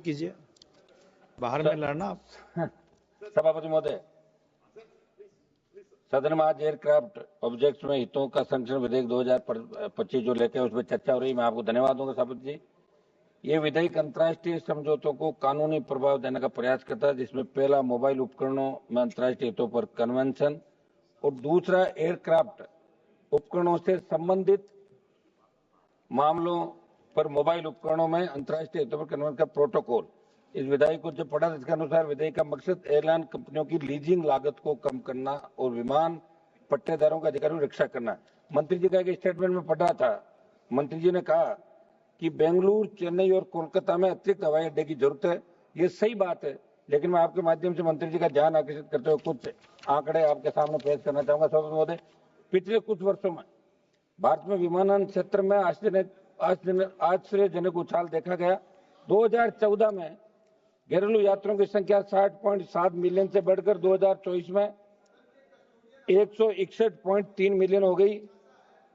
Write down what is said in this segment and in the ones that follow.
कीजिए, बाहर में लड़ना आप। सभापति महोदय, सदन में आज एयरक्राफ्ट ऑब्जेक्ट्स में हितों का संरक्षण विधेयक 2025 जो लेके उसमें चर्चा हो रही है। मैं आपको धन्यवाद दूंगा सभापति जी। ये विधेयक अंतर्राष्ट्रीय समझौतों को कानूनी प्रभाव देने का प्रयास करता है, जिसमें पहला मोबाइल उपकरणों में अंतर्राष्ट्रीय हितों पर कन्वेंशन और दूसरा एयरक्राफ्ट उपकरणों से संबंधित मामलों पर मोबाइल उपकरणों में अंतर्राष्ट्रीय हितों पर कन्वेंशन का प्रोटोकॉल। इस विधेयक को जब पढ़ा, इसके अनुसार विधेयक का मकसद एयरलाइन कंपनियों की लीजिंग लागत को कम करना और विमान पट्टेदारों का अधिकारों की रक्षा करना। मंत्री जी का एक स्टेटमेंट में पढ़ा था, मंत्री जी ने कहा कि बेंगलुरु, चेन्नई और कोलकाता में अतिरिक्त हवाई अड्डे की जरूरत है। ये सही बात है, लेकिन मैं आपके माध्यम से मंत्री जी का ध्यान आकर्षित करते हुए कुछ आंकड़े आपके सामने पेश करना चाहूंगा। सभापति महोदय, पिछले कुछ वर्षों में भारत में विमानन क्षेत्र में आश्चर्यजनक उछाल देखा गया। 2014 में घरेलू यात्रियों की संख्या 60.7 मिलियन से बढ़कर 2024 में 161.3 मिलियन हो गई,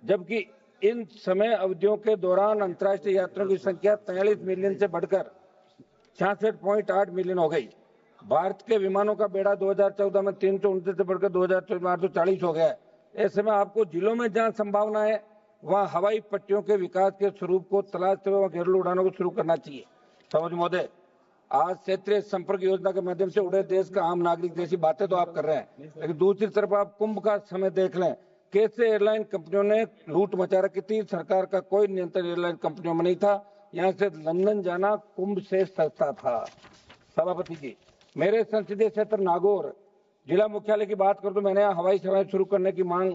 जबकि इन समय अवधियों के दौरान अंतर्राष्ट्रीय यात्रियों की संख्या 43 मिलियन से बढ़कर 66.8 मिलियन हो गई। भारत के विमानों का बेड़ा 2014 में 329 से बढ़कर 2024 में 840 हो गया है। ऐसे में आपको जिलों में जहां संभावना है वहां हवाई पट्टियों के विकास के स्वरूप को तलाशते हुए घरेलू उड़ानों को शुरू करना चाहिए। सभापति महोदय, आज क्षेत्रीय संपर्क योजना के माध्यम से उड़े देश का आम नागरिक जैसी बातें तो आप कर रहे हैं, लेकिन दूसरी तरफ आप कुंभ का समय देख लें, कैसे एयरलाइन कंपनियों ने लूट मचा रखी थी। सरकार का कोई नियंत्रण एयरलाइन कंपनियों में नहीं था। यहाँ से लंदन जाना कुंभ से सस्ता था। सभापति जी, मेरे संसदीय क्षेत्र नागौर जिला मुख्यालय की बात करूं तो मैंने यहाँ हवाई सेवाएं शुरू करने की मांग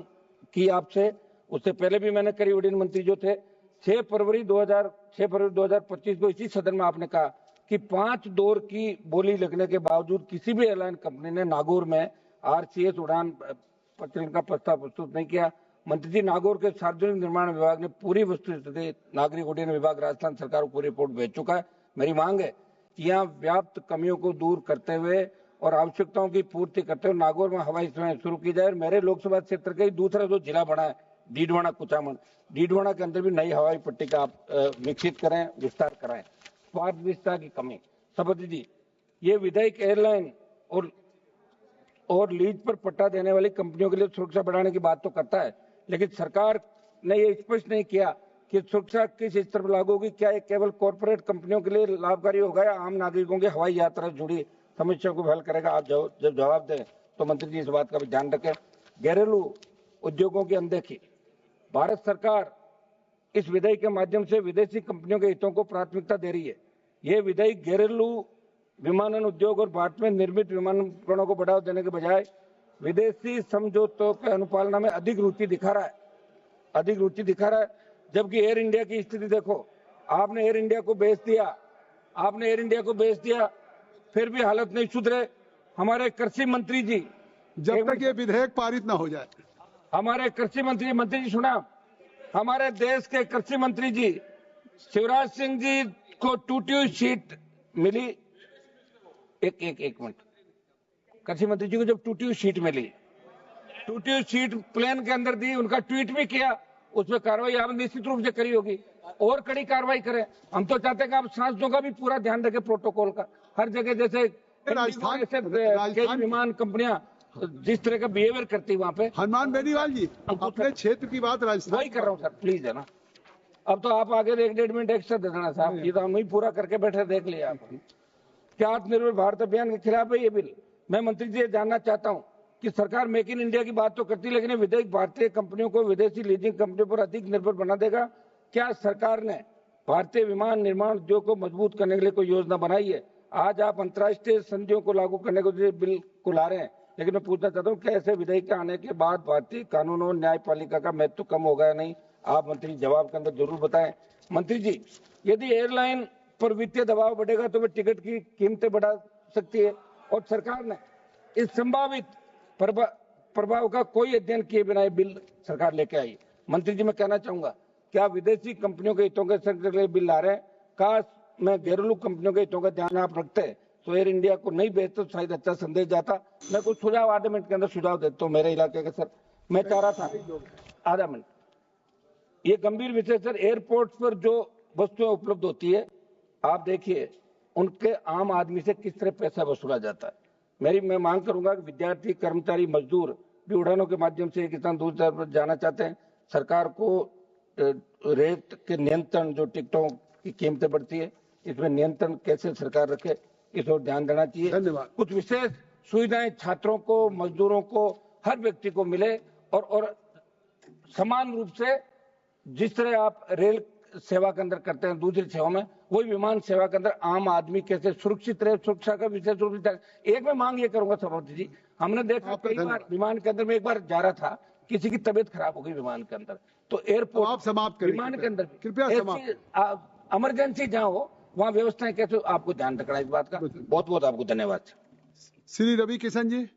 की आपसे। उससे पहले भी मैंने करी, वडील मंत्री जो थे 6 फरवरी 2025 को इसी सदन में आपने कहा कि 5 दौर की बोली लगने के बावजूद किसी भी एयरलाइन कंपनी ने नागौर में RCS उड़ान प्रचलन का प्रस्ताव प्रस्तुत नहीं किया। मंत्री जी, नागौर के सार्वजनिक निर्माण विभाग ने पूरी वस्तुस्थिति नागरिक उड्डयन विभाग राजस्थान सरकार को पूरी रिपोर्ट भेज चुका है। मेरी मांग है कि यहाँ व्याप्त कमियों को दूर करते हुए और आवश्यकताओं की पूर्ति करते हुए नागौर में हवाई सेवाएं शुरू की जाए। मेरे लोकसभा क्षेत्र का ही दूसरा जो जिला बना है डीडवाना कुचामन, डीडवाना के अंदर भी नई हवाई पट्टी का आप विकसित करें, विस्तार कराएं। पारदर्शिता की कमी। सभापति जी, ये विधेयक एयरलाइन और लीज पर पट्टा देने वाली कंपनियों के लिए सुरक्षा बढ़ाने की बात तो करता है, लेकिन सरकार ने ये स्पष्ट नहीं किया कि सुरक्षा किस स्तर पर लागू होगी। क्या ये केवल कॉर्पोरेट कंपनियों के लिए लाभकारी होगा या आम नागरिकों की हवाई यात्रा से जुड़ी समस्याओं को हल करेगा? आप जब जवाब दें तो मंत्री जी इस बात का भी ध्यान रखें। घरेलू उद्योगों की अनदेखी। भारत सरकार इस विधेयक के माध्यम से विदेशी कंपनियों के हितों को प्राथमिकता दे रही है। यह विधेयक घरेलू विमानन उद्योग और भारत में निर्मित विमान उपकरणों को बढ़ावा देने के बजाय विदेशी समझौतों के अनुपालना में अधिक रुचि दिखा रहा है। जबकि एयर इंडिया की स्थिति देखो, आपने एयर इंडिया को बेच दिया, फिर भी हालत नहीं सुधरे। हमारे कृषि मंत्री जी, जब तक ये विधेयक पारित ना हो जाए, हमारे कृषि मंत्री जी सुना, हमारे देश के कृषि मंत्री जी शिवराज सिंह जी को टूटी हुई शीट मिली। एक मिनट, कृषि मंत्री जी को जब टूटी हुई शीट मिली, टूटी हुई शीट प्लेन के अंदर दी, उनका ट्वीट भी किया, उस पर कार्रवाई आप निश्चित रूप से करी होगी और कड़ी कार्रवाई करें। हम तो चाहते हैं कि आप सांसदों का भी पूरा ध्यान रखें प्रोटोकॉल का। हर जगह जैसे राजस्थान विमान कंपनियां जिस तरह का बिहेवियर करती है वहां पे। हनुमान बेनीवाल जी, अपने क्षेत्र की बात राजस्थान वही कर रहा हूँ सर, प्लीज है ना। अब तो आप आगे 1.5 मिनट एक्स्ट्रा दे देना साहब, ये तो हम ही पूरा करके बैठे, देख लिया आप। क्या आत्मनिर्भर भारत अभियान के खिलाफ है ये बिल? मैं मंत्री जी जानना चाहता हूँ कि सरकार मेक इन इंडिया की बात तो करती है, लेकिन विधेयक भारतीय कंपनियों को विदेशी लीजिंग कंपनियों पर अधिक निर्भर बना देगा। क्या सरकार ने भारतीय विमान निर्माण उद्योग को मजबूत करने के लिए कोई योजना बनाई है? आज आप अंतर्राष्ट्रीय संधियों को लागू करने को बिल को ला रहे हैं, लेकिन मैं पूछना चाहता हूँ क्या ऐसे विधेयक के आने के बाद भारतीय कानून और न्यायपालिका का महत्व कम होगा या नहीं? आप मंत्री जवाब के अंदर जरूर बताएं। मंत्री जी, यदि एयरलाइन पर वित्तीय दबाव बढ़ेगा तो वे टिकट की कीमतें बढ़ा सकती है और सरकार ने इस संभावित प्रभाव का कोई अध्ययन किए बिना बिल सरकार लेके आई। मंत्री जी, मैं कहना चाहूंगा क्या विदेशी कंपनियों के हितों के संरक्षण के लिए बिल ला रहे हैं? काश मैं घरेलू कंपनियों के हितों का ध्यान आप रखते तो एयर इंडिया को नहीं बेचते तो शायद अच्छा संदेश जाता। मैं कुछ सुझाव आधे मिनट के अंदर सुझाव देता हूँ मेरे इलाके के सर। मैं चाह रहा था आधा मिनट, ये गंभीर विषय सर, एयरपोर्ट पर जो वस्तुएं उपलब्ध होती है, आप देखिए उनके आम आदमी से किस तरह पैसा वसूला जाता है। मैं मांग करूंगा कि विद्यार्थी, कर्मचारी, मजदूर भी उड़ानों के माध्यम से एक स्थान दूसरे स्थान पर जाना चाहते हैं। सरकार को रेट के नियंत्रण, जो टिकटों की कीमतें बढ़ती है, इसमें नियंत्रण कैसे सरकार रखे, इस ओर ध्यान देना चाहिए। धन्यवाद। कुछ विशेष सुविधाएं छात्रों को, मजदूरों को, हर व्यक्ति को मिले और समान रूप से जिस तरह आप रेल सेवा के अंदर करते हैं दूसरी सेवा में, वही विमान सेवा के अंदर आम आदमी कैसे सुरक्षित रहे, सुरक्षा का विशेष रूप से। एक मैं मांग ये करूंगा सभापति जी, हमने देखा कई बार विमान के अंदर, में एक बार जा रहा था, किसी की तबीयत खराब हो गई विमान के अंदर, तो एयरपोर्ट, आप समाप्त करिए, विमान के अंदर कृपया समाप्त। इमरजेंसी जहाँ हो वहाँ व्यवस्थाएं कैसे, आपको ध्यान रखना इस बात का। बहुत बहुत आपको धन्यवाद। श्री रवि किशन जी।